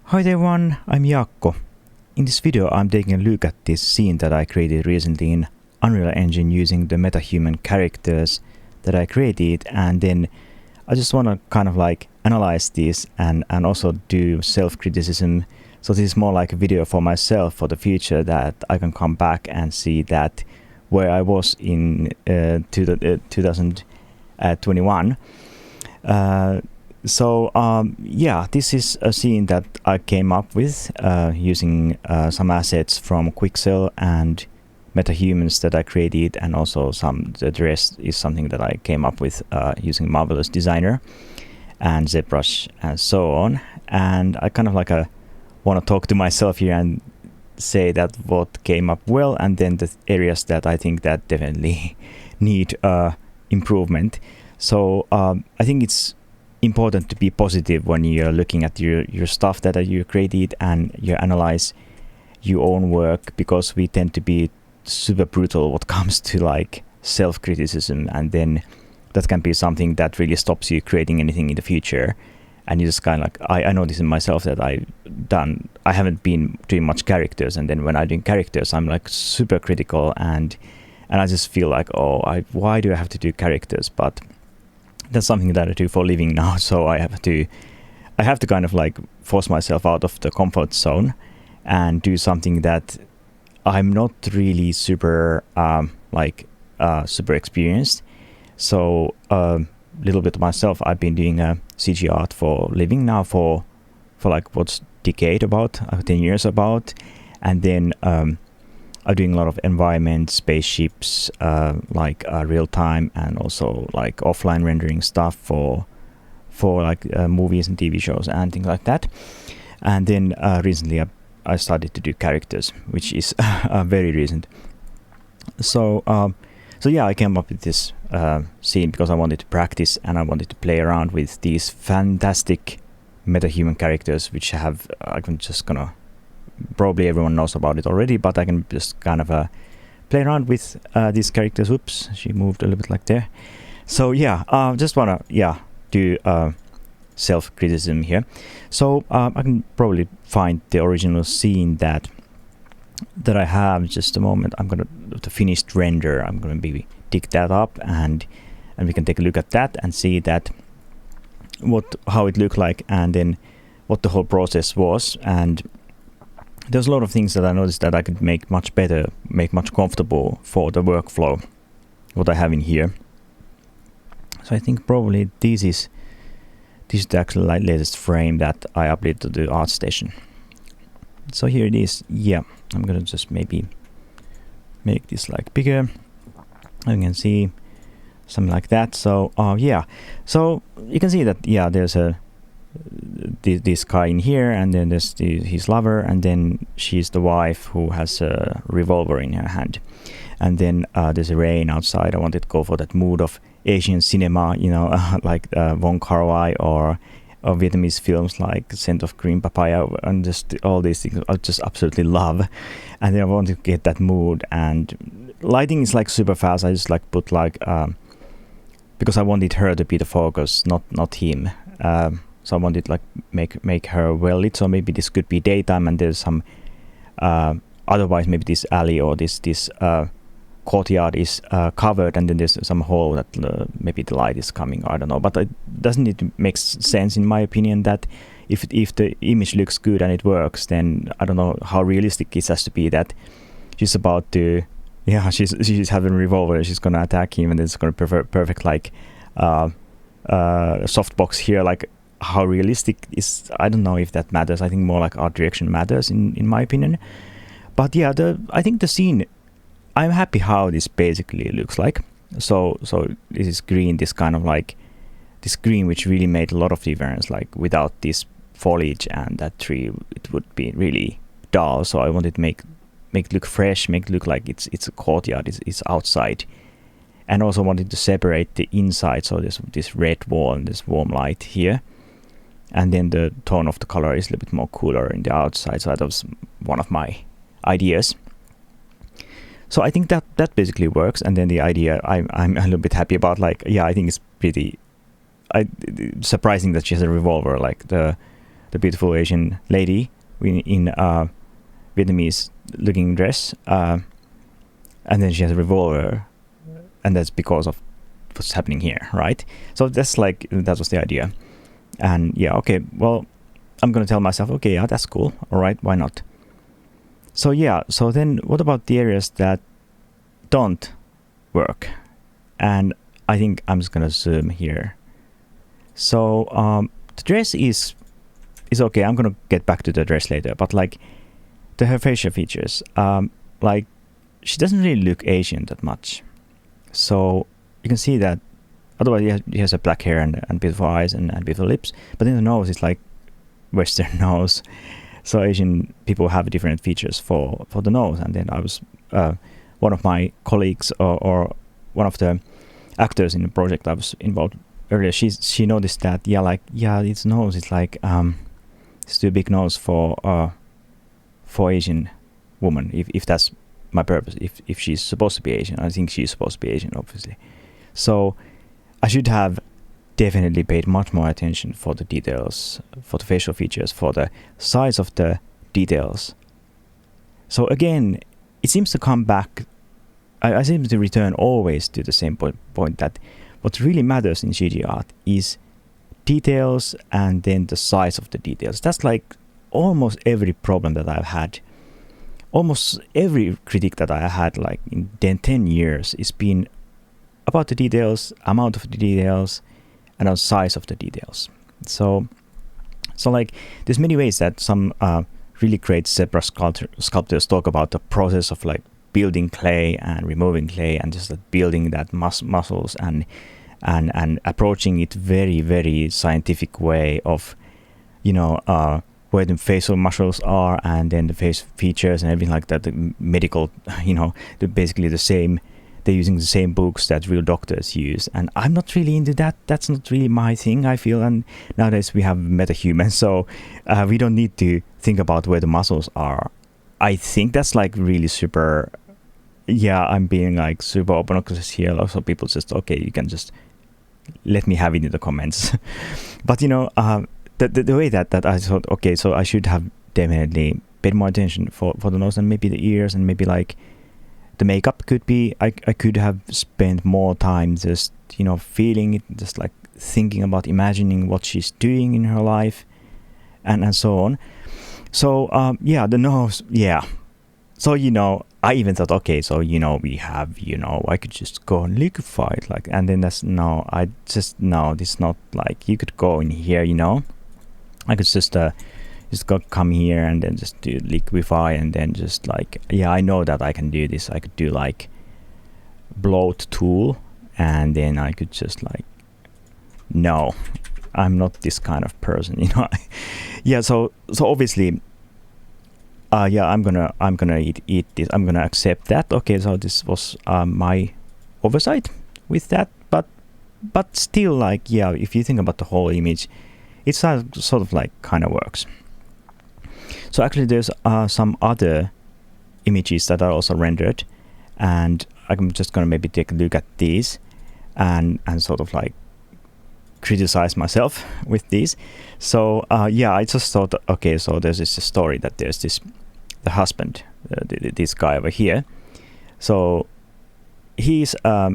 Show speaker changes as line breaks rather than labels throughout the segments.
Hi there everyone, I'm Jaakko. In this video I'm taking a look at this scene that I created recently in Unreal Engine using the MetaHuman characters that I created, and then I just want to kind of like analyze this and also do self-criticism. So this is more like a video for myself for the future, that I can come back and see that where I was in 2021. Yeah, this is a scene that I came up with using some assets from Quixel and MetaHumans that I created, and also the rest is something that I came up with using Marvelous Designer and ZBrush and so on. And I kind of like want to talk to myself here and say that what came up well, and then the areas that I think that definitely need improvement. So I think it's important to be positive when you're looking at your stuff that you created and you analyze your own work, because we tend to be super brutal what comes to like self-criticism, and then that can be something that really stops you creating anything in the future. And you just kind of like, I know this in myself that I haven't been doing much characters, and then when I'm doing characters I'm like super critical, and I just feel like, why do I have to do characters? But that's something that I do for a living now, so I have to kind of like force myself out of the comfort zone and do something that I'm not really super super experienced. So little bit of myself, I've been doing CG art for a living now for like what's decade, about 10 years about, and then I'm doing a lot of environment, spaceships, like real-time, and also like offline rendering stuff for like movies and TV shows and things like that. And then recently I started to do characters, which is very recent. So yeah, I came up with this scene because I wanted to practice and I wanted to play around with these fantastic MetaHuman characters, which I'm just gonna, probably everyone knows about it already, but I can just kind of play around with these characters. Oops, she moved a little bit like there. So yeah, just wanna do self-criticism here. So I can probably find the original scene that I have. Just a moment, I'm gonna the finished render. I'm gonna dig that up, and we can take a look at that and see that how it looked like, and then what the whole process was. And there's a lot of things that I noticed that I could make much better, make much comfortable for the workflow, what I have in here. So I think probably this is the actual latest frame that I uploaded to the ArtStation. So here it is. Yeah, I'm gonna just maybe make this like bigger. You can see something like that. So yeah, so you can see that there's this guy in here, and then there's his lover, and then she's the wife who has a revolver in her hand, and then there's a rain outside. I wanted to go for that mood of Asian cinema, like Wong Kar-wai or Vietnamese films like Scent of Green Papaya, and just all these things I just absolutely love. And then I wanted to get that mood, and lighting is like super fast. I just like put like because I wanted her to be the focus, not him. So I wanted like make her well lit. So maybe this could be daytime, and there's some otherwise maybe this alley or this courtyard is covered, and then there's some hole that maybe the light is coming. I don't know, but it doesn't need to make sense in my opinion. That if the image looks good and it works, then I don't know how realistic it has to be that she's about to. Yeah, she's having a revolver and she's gonna attack him, and it's gonna perfect like softbox here. Like how realistic is, I don't know if that matters. I think more like art direction matters in my opinion. But yeah, I think the scene, I'm happy how this basically looks like. So this is green, this kind of like this green, which really made a lot of difference. Like without this foliage and that tree, it would be really dull. So I wanted to make it look fresh, make it look like it's a courtyard, it's outside, and also wanted to separate the inside. So there's this red wall and this warm light here, and then the tone of the color is a little bit more cooler in the outside. So that was one of my ideas. So I think that basically works. And then the idea I'm a little bit happy about. Like, yeah, I think it's pretty surprising that she has a revolver. Like the beautiful Asian lady in Vietnamese looking dress, and then she has a revolver, and that's because of what's happening here, right? So that was the idea. And yeah, okay, well, I'm gonna tell myself, okay, yeah, that's cool, all right, why not? So yeah, so then what about the areas that don't work? And I think I'm just gonna zoom here. So the dress is okay. I'm gonna get back to the dress later, but like her facial features, like she doesn't really look Asian that much. So you can see that. Otherwise, he has a black hair and beautiful eyes and beautiful lips. But then the nose is like Western nose. So Asian people have different features for the nose. And then I was one of my colleagues or one of the actors in the project I was involved earlier. She noticed that its nose is like it's too big nose for Asian woman. If that's my purpose. If she's supposed to be Asian, I think she's supposed to be Asian, obviously. So I should have definitely paid much more attention for the details, for the facial features, for the size of the details. So again, it seems to come back. I seem to return always to the same point that what really matters in CG art is details and then the size of the details. That's like almost every problem that I've had. Almost every critique that I had like in 10 years is been about the details, amount of the details, and the size of the details. So like there's many ways that some really great zebra sculptors talk about the process of like building clay and removing clay and just like building that muscles and approaching it very, very scientific way of, where the facial muscles are and then the face features and everything like that. The medical, basically the same. They're using the same books that real doctors use, and I'm not really into that. That's not really my thing, I feel. And nowadays we have MetaHumans, so we don't need to think about where the muscles are. I think that's like really super. Yeah, I'm being like super open because here lots of people just okay, you can just let me have it in the comments. But the way that I thought, okay, so I should have definitely paid more attention for the nose and maybe the ears and maybe like the makeup could be, I could have spent more time just, feeling it, just like thinking about imagining what she's doing in her life and so on. So, the nose, yeah. So, I even thought, okay, so, we have, I could just go and liquefy it, like, and then this is not like, you could go in here, I could just come here and then just do liquefy and then just like, I know that I can do this. I could do like bloat tool and then I could just like, no, I'm not this kind of person, So obviously, I'm gonna eat this. I'm gonna accept that. Okay, so this was my oversight with that, but still, like, if you think about the whole image, it's sort of like kind of works. So actually, there's some other images that are also rendered, and I'm just gonna maybe take a look at these and sort of like criticize myself with these. So I just thought, okay, so there's this story that there's the husband, this guy over here. So he's a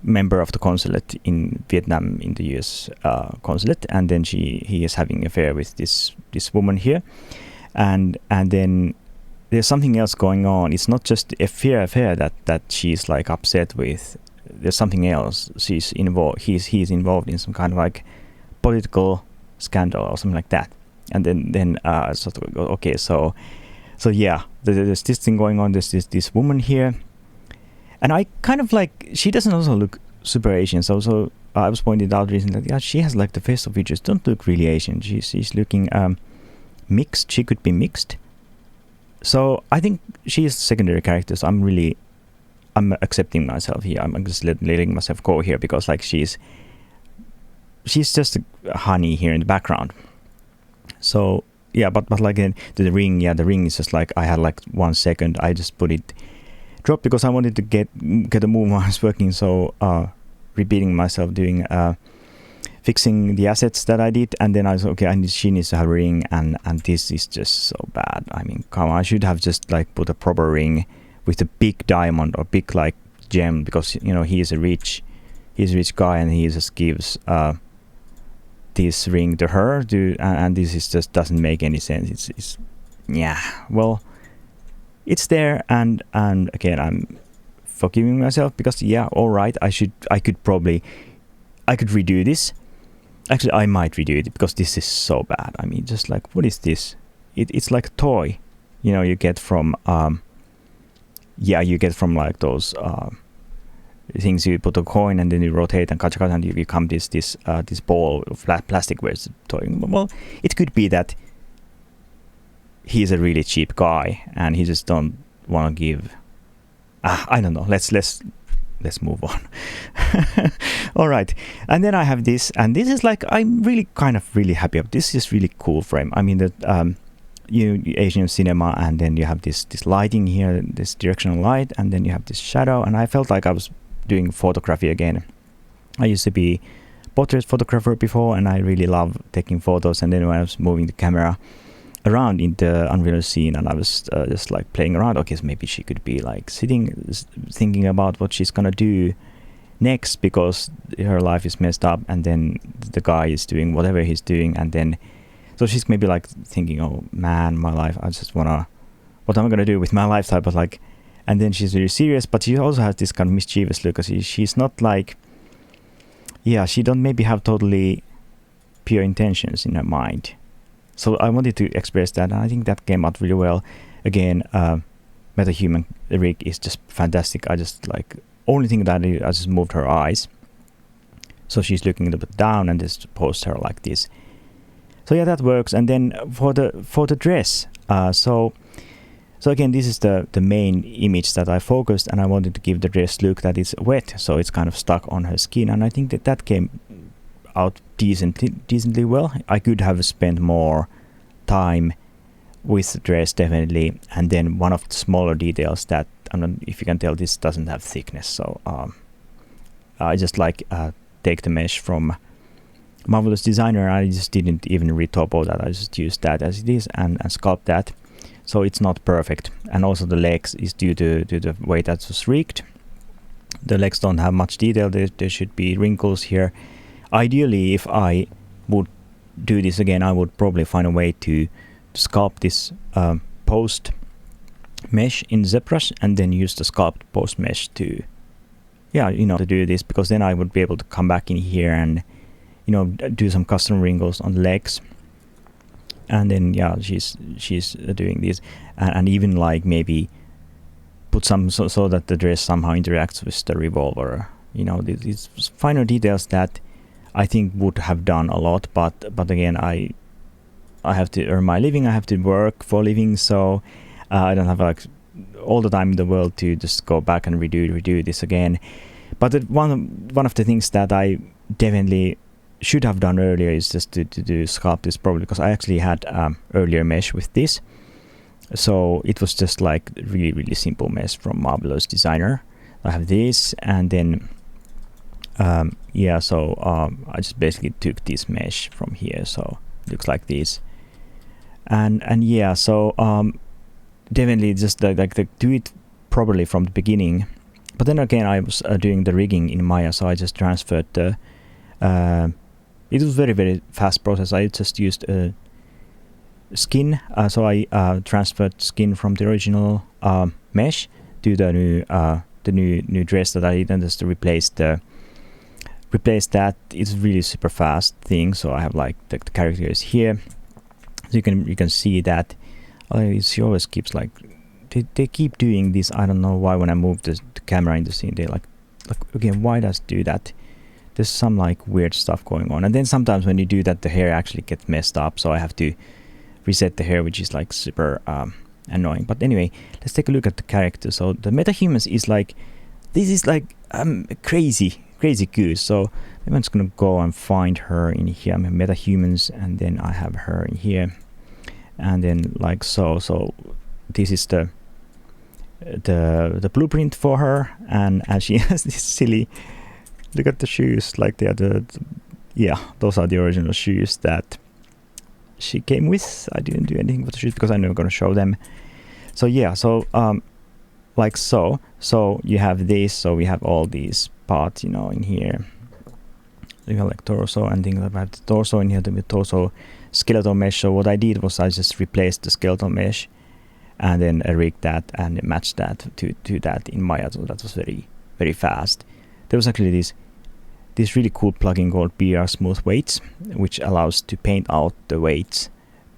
member of the consulate in Vietnam, in the US consulate, and then he is having an affair with this woman here, and then there's something else going on. It's not just a affair that she's like upset with. There's something else. He's involved in some kind of like political scandal or something like that. And then sort of okay, so there's this thing going on. There's this woman here, and I kind of like, she doesn't also look super Asian. So I was pointed out recently that she has like the facial features don't look really Asian. She's looking mixed. She could be mixed. So I think she is the secondary character. So I'm accepting myself here. I'm just letting myself go here because like she's just a honey here in the background. So but like the ring, the ring is just like, I had like 1 second. I just put it drop because I wanted to get a move while I was working. So repeating myself, doing fixing the assets that I did, and then I was okay. She needs to have a ring, and this is just so bad. I mean, come on, I should have just like put a proper ring with a big diamond or big like gem, because you know he's a rich guy, and he just gives this ring to her, and this is just doesn't make any sense. It's yeah, well, it's there, and again, I'm forgiving myself because yeah, all right, I could redo this. Actually, I might redo it because this is so bad. I mean, just like, what is this? It's like a toy, you know, you get from like those things you put a coin and then you rotate and cut and you become this ball of plastic where it's a toy. Well, it could be that he's a really cheap guy and he just don't want to give. I don't know. Let's move on. All right, and then I have this, and this is like I'm really happy about this. Is really cool frame. I mean that Asian cinema, and then you have this lighting here, this directional light, and then you have this shadow, and I felt like I was doing photography again. I used to be portrait photographer before, and I really love taking photos. And then when I was moving the camera around in the Unreal scene, and I was just like playing around. Okay, so maybe she could be like sitting, thinking about what she's gonna do next because her life is messed up, and then the guy is doing whatever he's doing, and then so she's maybe like thinking, oh man, my life, I just wanna, what am I gonna do with my life type of like, and then she's really serious, but she also has this kind of mischievous look, because she's not like, yeah, she don't maybe have totally pure intentions in her mind. So I wanted to express that, and I think that came out really well. Again, MetaHuman rig is just fantastic. I just like, only thing that I just moved her eyes, so she's looking a little bit down, and just posed her like this. So yeah, that works. And then for the dress, so again, this is the main image that I focused, and I wanted to give the dress look that is wet, so it's kind of stuck on her skin, and I think that came out decently well. I could have spent more time with the dress, definitely. And then one of the smaller details that, I don't know if you can tell, this doesn't have thickness, so I just like take the mesh from Marvelous Designer. I just didn't even retopo that. I just used that as it is and sculpt that, so it's not perfect. And also the legs is due to the way that was rigged. The legs don't have much detail. There should be wrinkles here. Ideally, if I would do this again, I would probably find a way to sculpt this post mesh in ZBrush, and then use the sculpt post mesh to, yeah, you know, to do this, because then I would be able to come back in here and, you know, do some custom wrinkles on the legs. And then yeah, she's doing this, and even like maybe put some so that the dress somehow interacts with the revolver. You know, these finer details that I think would have done a lot, but again, I have to earn my living. I have to work for a living, so I don't have like all the time in the world to just go back and redo this again. But one of the things that I definitely should have done earlier is just to sculpt this properly, because I actually had earlier mesh with this, so it was just like really simple mesh from Marvelous Designer. I have this, and then yeah, so I just basically took this mesh from here, so it looks like this, and yeah, so definitely just like do it properly from the beginning. But then again, I was doing the rigging in Maya, so I just transferred the it was very fast process. I just used skin, so I transferred skin from the original mesh to the new dress that I did, and just to replace that. It's really super fast thing. So I have like the characters here, so you can see that she always keeps like they keep doing this. I don't know why. When I move the camera in the scene, they like again, why does it do that? There's some like weird stuff going on, and then sometimes when you do that, the hair actually gets messed up, so I have to reset the hair, which is like super annoying. But anyway, let's take a look at the character. So the MetaHumans is like, this is like crazy goose. So maybe I'm just gonna go and find her in here. I'm in MetaHumans, and then I have her in here, and then like so this is the blueprint for her, and she has this silly, look at the shoes, like they are yeah, those are the original shoes that she came with. I didn't do anything with the shoes because I'm never going to show them. So yeah, so like so you have this, so we have all these parts, you know, in here. You have like torso and things like that. The torso in here, the torso skeletal mesh. So what I did was I just replaced the skeletal mesh and then rigged that and matched that to that in Maya. So that was very, very fast. There was actually this really cool plugin called brSmoothWeights, which allows to paint out the weights,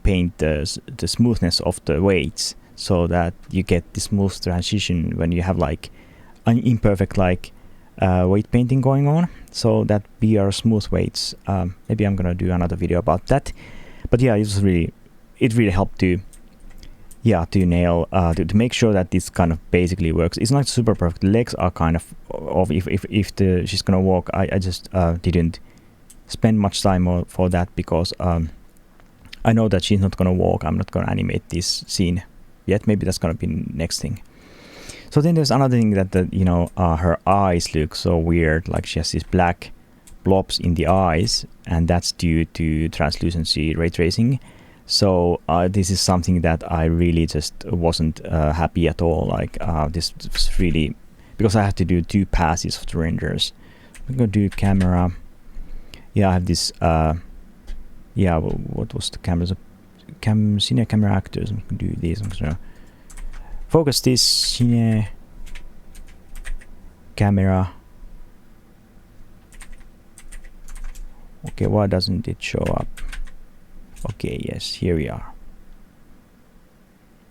paint the smoothness of the weights, so that you get the smooth transition when you have like an imperfect like weight painting going on. So that brSmoothWeights, maybe I'm gonna do another video about that. But yeah, it really helped to nail to make sure that this kind of basically works. It's not super perfect. The legs are kind of if she's gonna walk. I just didn't spend much time for that because I know that she's not gonna walk. I'm not gonna animate this scene yet. Maybe that's gonna be next thing. So then there's another thing that her eyes look so weird. Like she has these black blobs in the eyes, and that's due to translucency ray tracing. So this is something that I really just wasn't happy at all. Like this was really, because I have to do 2 passes of the renders. I'm gonna do camera. Yeah, I have this. Yeah, what was the camera? Cine camera actors. I'm gonna do this. I'm gonna focus this cine camera. Okay, why doesn't it show up? Okay, yes, here we are.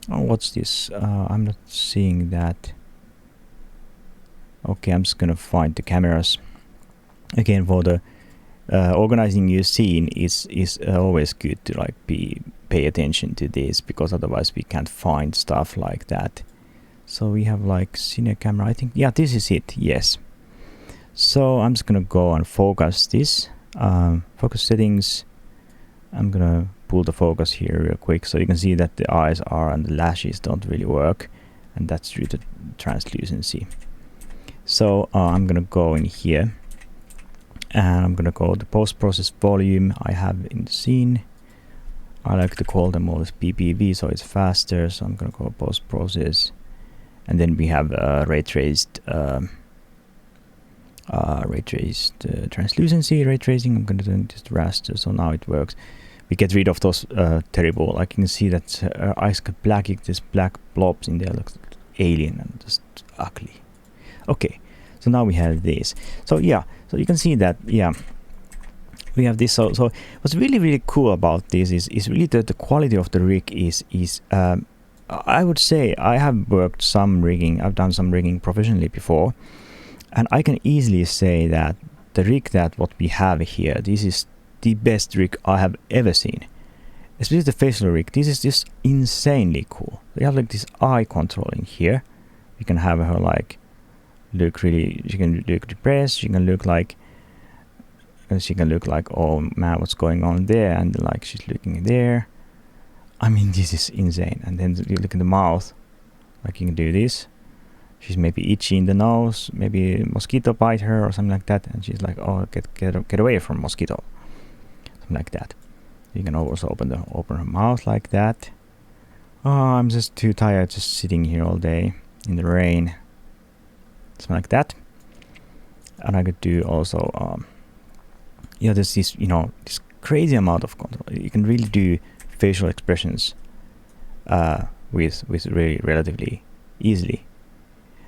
Oh, what's this? I'm not seeing that. Okay, I'm just gonna find the cameras. Again, for the organizing your scene is always good to like pay attention to this, because otherwise we can't find stuff like that. So we have like cine camera, I think. Yeah, this is it, yes. So I'm just gonna go and focus this. Focus settings. I'm gonna pull the focus here real quick, so you can see that the eyes are and the lashes don't really work, and that's due to translucency. So I'm gonna go in here, and I'm gonna go the post-process volume I have in the scene. I like to call them all as PPV, so it's faster. So I'm gonna go post-process, and then we have ray traced translucency ray tracing. I'm gonna do just raster, so now it works. We get rid of those terrible, like you can see that her eyes got black, this black blobs in there, looks alien and just ugly. Okay, so now we have this. So yeah, so you can see that, yeah, we have this. So what's really cool about this is really the quality of the rig is I would say I have worked some rigging, I've done some rigging professionally before, and I can easily say that the rig that what we have here, this is the best rig I have ever seen. Especially the facial rig. This is just insanely cool. We have like this eye control in here. You can have her like look really, she can look depressed, she can look like oh man, what's going on there, and like she's looking there. I mean, this is insane. And then you look in the mouth, like you can do this. She's maybe itchy in the nose, maybe mosquito bite her or something like that, and she's like, oh, get away from mosquito. Like that. You can also open her mouth like that. Oh, I'm just too tired just sitting here all day in the rain. Something like that. And I could do also yeah, there's this, you know, this crazy amount of control. You can really do facial expressions with really relatively easily.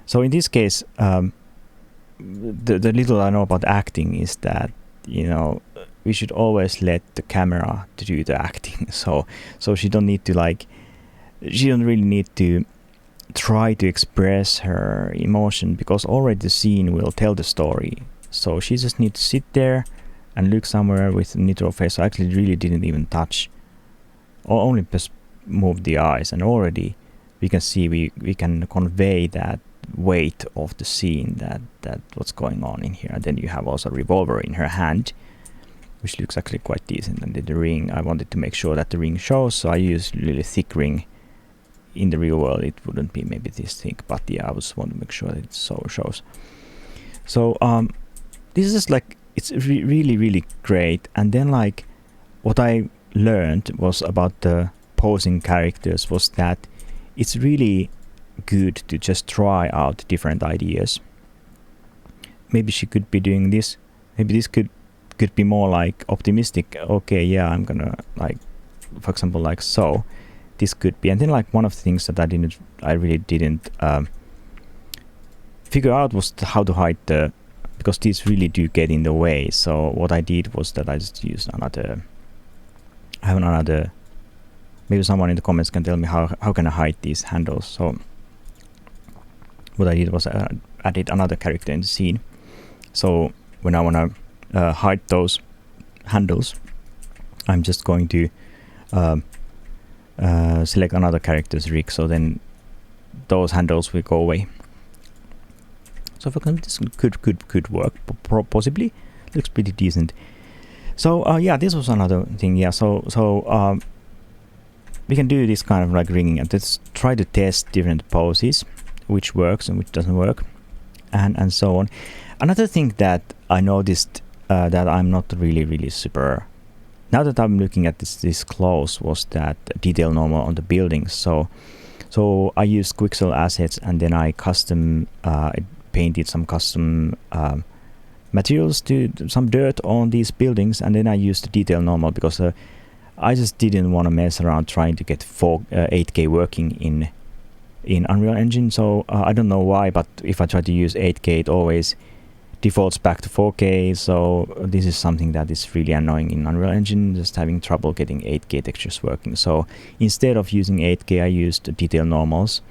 So in this case, the little I know about acting is that, you know, we should always let the camera to do the acting. So she don't need to she don't really need to try to express her emotion, because already the scene will tell the story. So she just needs to sit there and look somewhere with a neutral face. So I actually really didn't even touch, or only just move the eyes, and already we can see we can convey that weight of the scene, that what's going on in here. And then you have also a revolver in her hand, which looks actually quite decent. And then the ring, I wanted to make sure that the ring shows, so I used really thick ring. In the real world it wouldn't be maybe this thick, but yeah, I just want to make sure that it so shows. So this is just like, it's really great. And then like what I learned was about the posing characters was that it's really good to just try out different ideas. Maybe she could be doing this. Maybe this could be more like optimistic. Okay, yeah, I'm gonna like, for example, like so. This could be, and then like one of the things that I really didn't figure out was how to hide the, because these really do get in the way. So what I did was that I just used another. I have another. Maybe someone in the comments can tell me how can I hide these handles. So what I did was added another character in the scene. So when I want to hide those handles, I'm just going to select another character's rig. So then those handles will go away. So for example, this could work possibly. Looks pretty decent. So yeah, this was another thing. Yeah, so we can do this kind of like ringing and let's try to test different poses, which works and which doesn't work, and so on. Another thing that I noticed that I'm not really super, now that I'm looking at this close, was that detail normal on the buildings. So I used Quixel assets and then I custom painted some custom materials to some dirt on these buildings, and then I used the detail normal because I just didn't want to mess around trying to get 8K working in Unreal Engine. So I don't know why, but if I try to use 8K, it always defaults back to 4K. So this is something that is really annoying in Unreal Engine, just having trouble getting 8K textures working. So instead of using 8K, I used detail normals.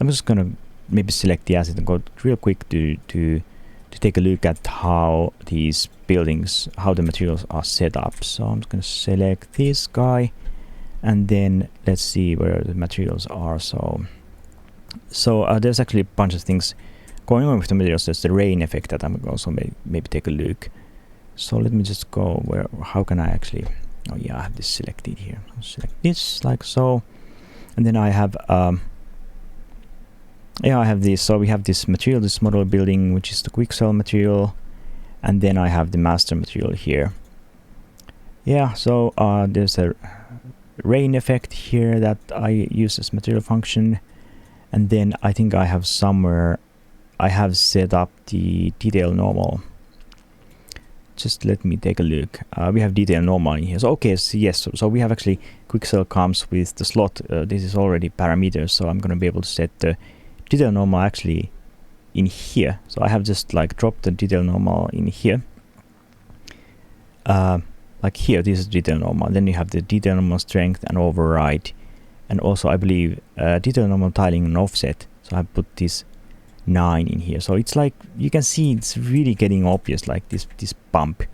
I'm just gonna maybe select the asset and go real quick to take a look at how these buildings, how the materials are set up. So I'm just going to select this guy and then let's see where the materials are. So there's actually a bunch of things going on with the materials. There's the rain effect that I'm going to also maybe take a look. So let me just go how can I actually, oh yeah, I have this selected here. I'll select this like so, and then I have yeah, I have this. So we have this material, this model building, which is the Quixel material, and then I have the master material here. Yeah, so there's a rain effect here that I use as material function, and then I think I have somewhere I have set up the detail normal. Just let me take a look. We have detail normal in here. So okay, so yes, so we have actually Quixel comes with the slot. This is already parameters, so I'm going to be able to set the detail normal actually in here. So I have just like dropped the detail normal in here. Like here, this is detail normal. Then you have the detail normal strength and override, and also I believe detail normal tiling and offset. So I put this 9 in here. So it's like you can see it's really getting obvious, like this bump.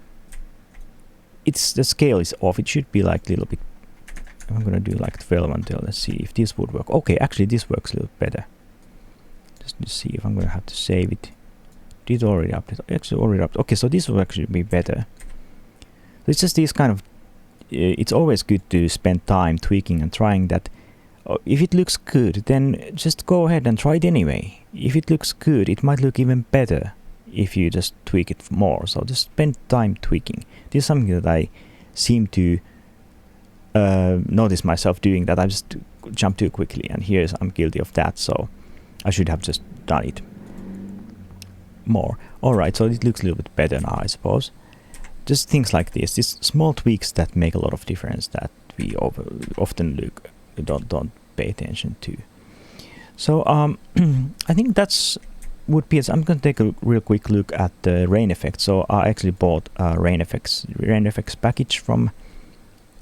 It's the scale is off. It should be like a little bit. I'm gonna do like 12 until let's see if this would work. Okay, actually this works a little better. Just to see if I'm going to have to save it. Did already update? Actually, already update. Okay, so this will actually be better. So it's just these kind of. It's always good to spend time tweaking and trying that. If it looks good, then just go ahead and try it anyway. If it looks good, it might look even better if you just tweak it more. So just spend time tweaking. This is something that I seem to notice myself doing. That I just jump too quickly, and I'm guilty of that. So I should have just done it more. Alright, so it looks a little bit better now, I suppose. Just things like this, these small tweaks that make a lot of difference that we often don't pay attention to. So I think that's would be it. I'm going to take a real quick look at the rain effect. So I actually bought rain effects package from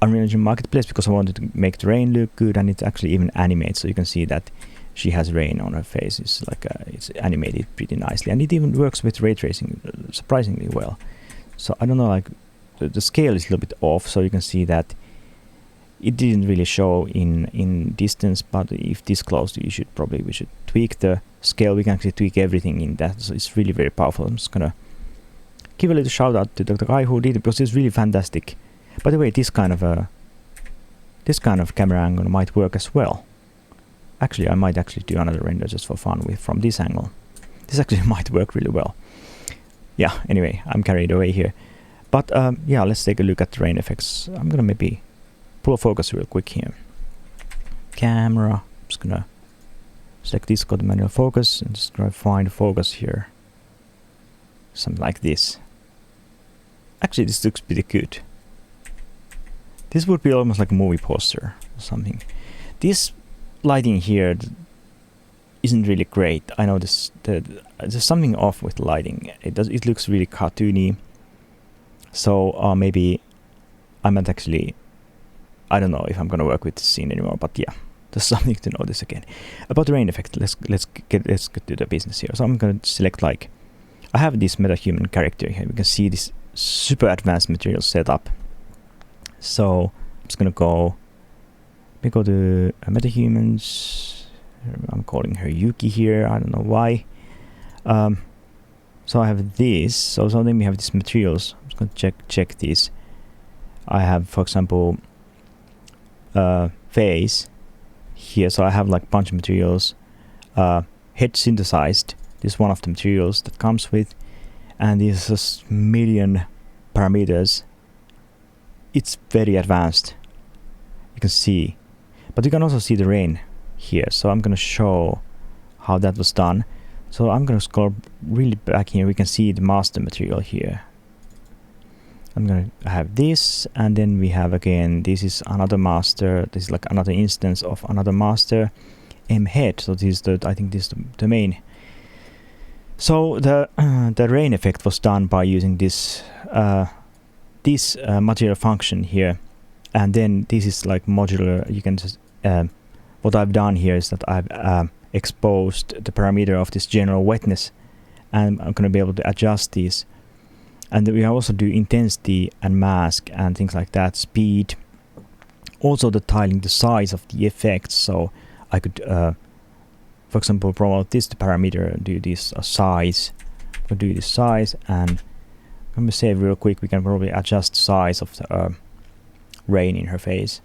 Unreal Engine Marketplace because I wanted to make the rain look good, and it actually even animates. So you can see that she has rain on her face. It's like it's animated pretty nicely, and it even works with ray tracing surprisingly well. So I don't know, like the scale is a little bit off, so you can see that it didn't really show in distance. But if this close, we should tweak the scale. We can actually tweak everything in that, so it's really very powerful. I'm just gonna give a little shout out to the guy who did it because it's really fantastic. By the way, this kind of camera angle might work as well. Actually, I might actually do another render just for fun from this angle. This actually might work really well. yeah, anyway, I'm carried away here. But yeah, let's take a look at the rain effects. I'm gonna maybe pull a focus real quick here. Camera, I'm just gonna select this, go to manual focus, and just try to find focus here. Something like this. Actually, this looks pretty good. This would be almost like a movie poster or something. This lighting here isn't really great. I know there's something off with lighting. It looks really cartoony. So maybe I might actually, I don't know if I'm gonna work with this scene anymore. But yeah, there's something to notice again about the rain effect. Let's get to the business here. So I'm gonna select, like, I have this MetaHuman character here. We can see this super advanced material setup. So I'm just gonna go. Let me go to MetaHumans. I'm calling her Yuki here. I don't know why. So I have this. So then we have these materials. I'm just gonna check these. I have, for example, face here. So I have like a bunch of materials. Head synthesized. This is one of the materials that comes with, and this is a million parameters. It's very advanced. You can see, but you can also see the rain here. So I'm gonna show how that was done. So I'm gonna scroll really back here. We can see the master material here. I'm gonna have this, and then we have again, this is another master. This is like another instance of another master, M head. So this is I think this is the main. So the rain effect was done by using this material function here, and then this is like modular. You can just what I've done here is that I've exposed the parameter of this general wetness, and I'm going to be able to adjust these. And we also do intensity and mask and things like that, speed, also the tiling, the size of the effects. So I could, for example, promote this the parameter, do this size, we'll do this size, and let me save real quick. We can probably adjust the size of the rain in her face.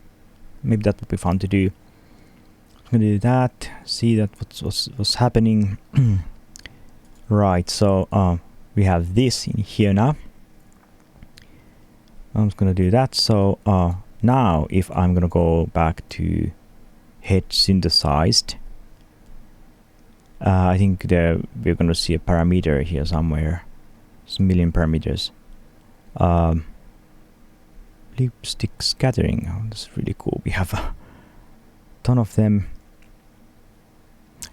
Maybe that would be fun to do. I'm gonna do that. See that what's happening. Right. So we have this in here now. I'm just gonna do that. So now, if I'm gonna go back to head synthesized, I think there we're gonna see a parameter here somewhere. It's a million parameters. Lipstick scattering. Oh, that's really cool. We have a ton of them.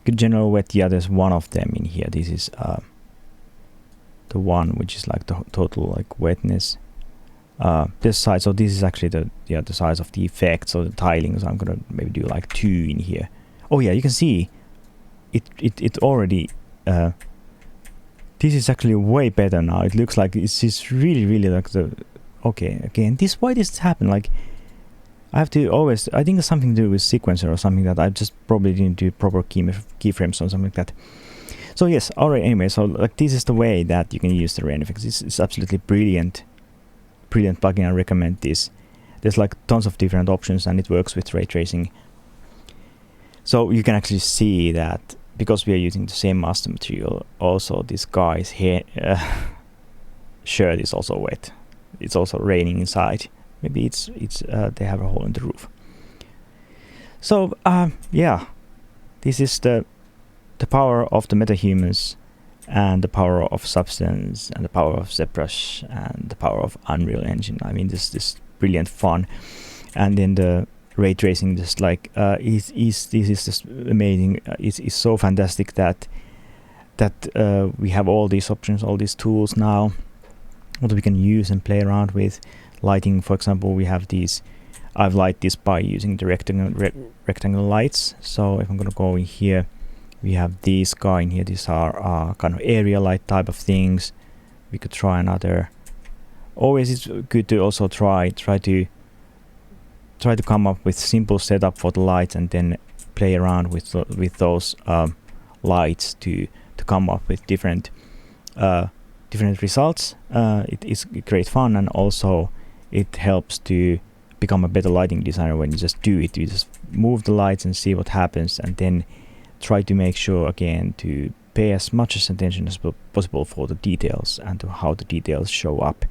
Good general wet. Yeah, there's one of them in here. This is the one which is like the total like wetness. This size. So this is actually the size of the effect. So the tiling. So I'm gonna maybe do like 2 in here. Oh yeah, you can see it already. This is actually way better now. It looks like it's really like the. Okay, again, why does this happen? Like, I have to always, I think it's something to do with sequencer or something that I just probably didn't do proper keyframes or something like that. So yes, alright, anyway, so like this is the way that you can use the rain effects. It's absolutely brilliant plugin. I recommend this. There's like tons of different options, and it works with ray tracing. So you can actually see that because we are using the same master material, also this guy's hair shirt is also wet. It's also raining inside. Maybe it's they have a hole in the roof. So yeah, this is the power of the MetaHumans, and the power of Substance, and the power of ZBrush, and the power of Unreal Engine. I mean, this brilliant fun, and then the ray tracing, just like this is just amazing. It's so fantastic that we have all these options, all these tools now, what we can use and play around with. Lighting, for example, we have these. I've light this by using the rectangle lights. So if I'm gonna go in here, we have this guy in here. These are kind of area light type of things. We could try another. Always it's good to also try to come up with simple setup for the lights, and then play around with those lights to come up with different results. It is great fun, and also it helps to become a better lighting designer when you just do it. You just move the lights and see what happens, and then try to make sure again to pay as much attention as possible for the details and to how the details show up.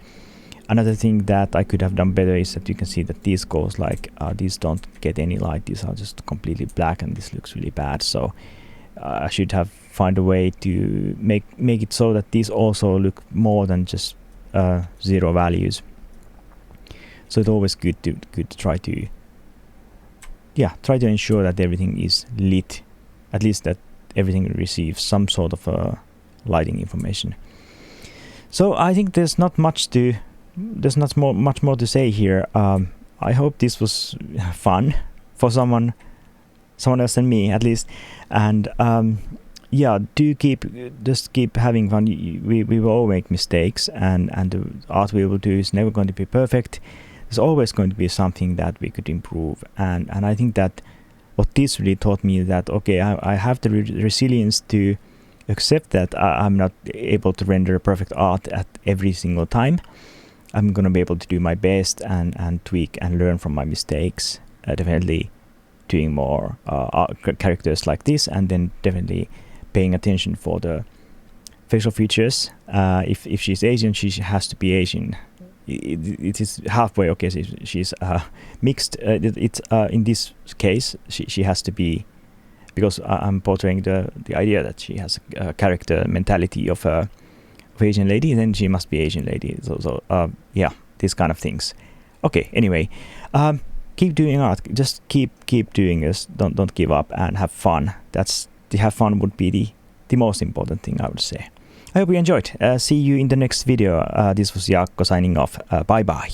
Another thing that I could have done better is that you can see that these goes like these don't get any light. These are just completely black, and this looks really bad. So I should have find a way to make it so that these also look more than just 0 values. So it's always good to try to ensure that everything is lit, at least that everything receives some sort of lighting information. So I think there's not much more to say here. I hope this was fun for someone else than me, at least. And do keep having fun. We will all make mistakes, and the art we will do is never going to be perfect. There's always going to be something that we could improve, and I think that what this really taught me is that okay, I have the resilience to accept that I'm not able to render perfect art at every single time. I'm gonna be able to do my best and tweak and learn from my mistakes. Definitely doing more characters like this, and then definitely paying attention for the facial features. If she's Asian, she has to be Asian. It is halfway okay. So she's mixed. It's in this case she has to be, because I'm portraying the idea that she has a character mentality of Asian lady, then she must be Asian lady. So these kind of things. Okay. Anyway, keep doing art. Just keep doing this. Don't give up and have fun. Have fun would be the most important thing, I would say. I hope you enjoyed. See you in the next video. This was Jaakko signing off. Bye bye.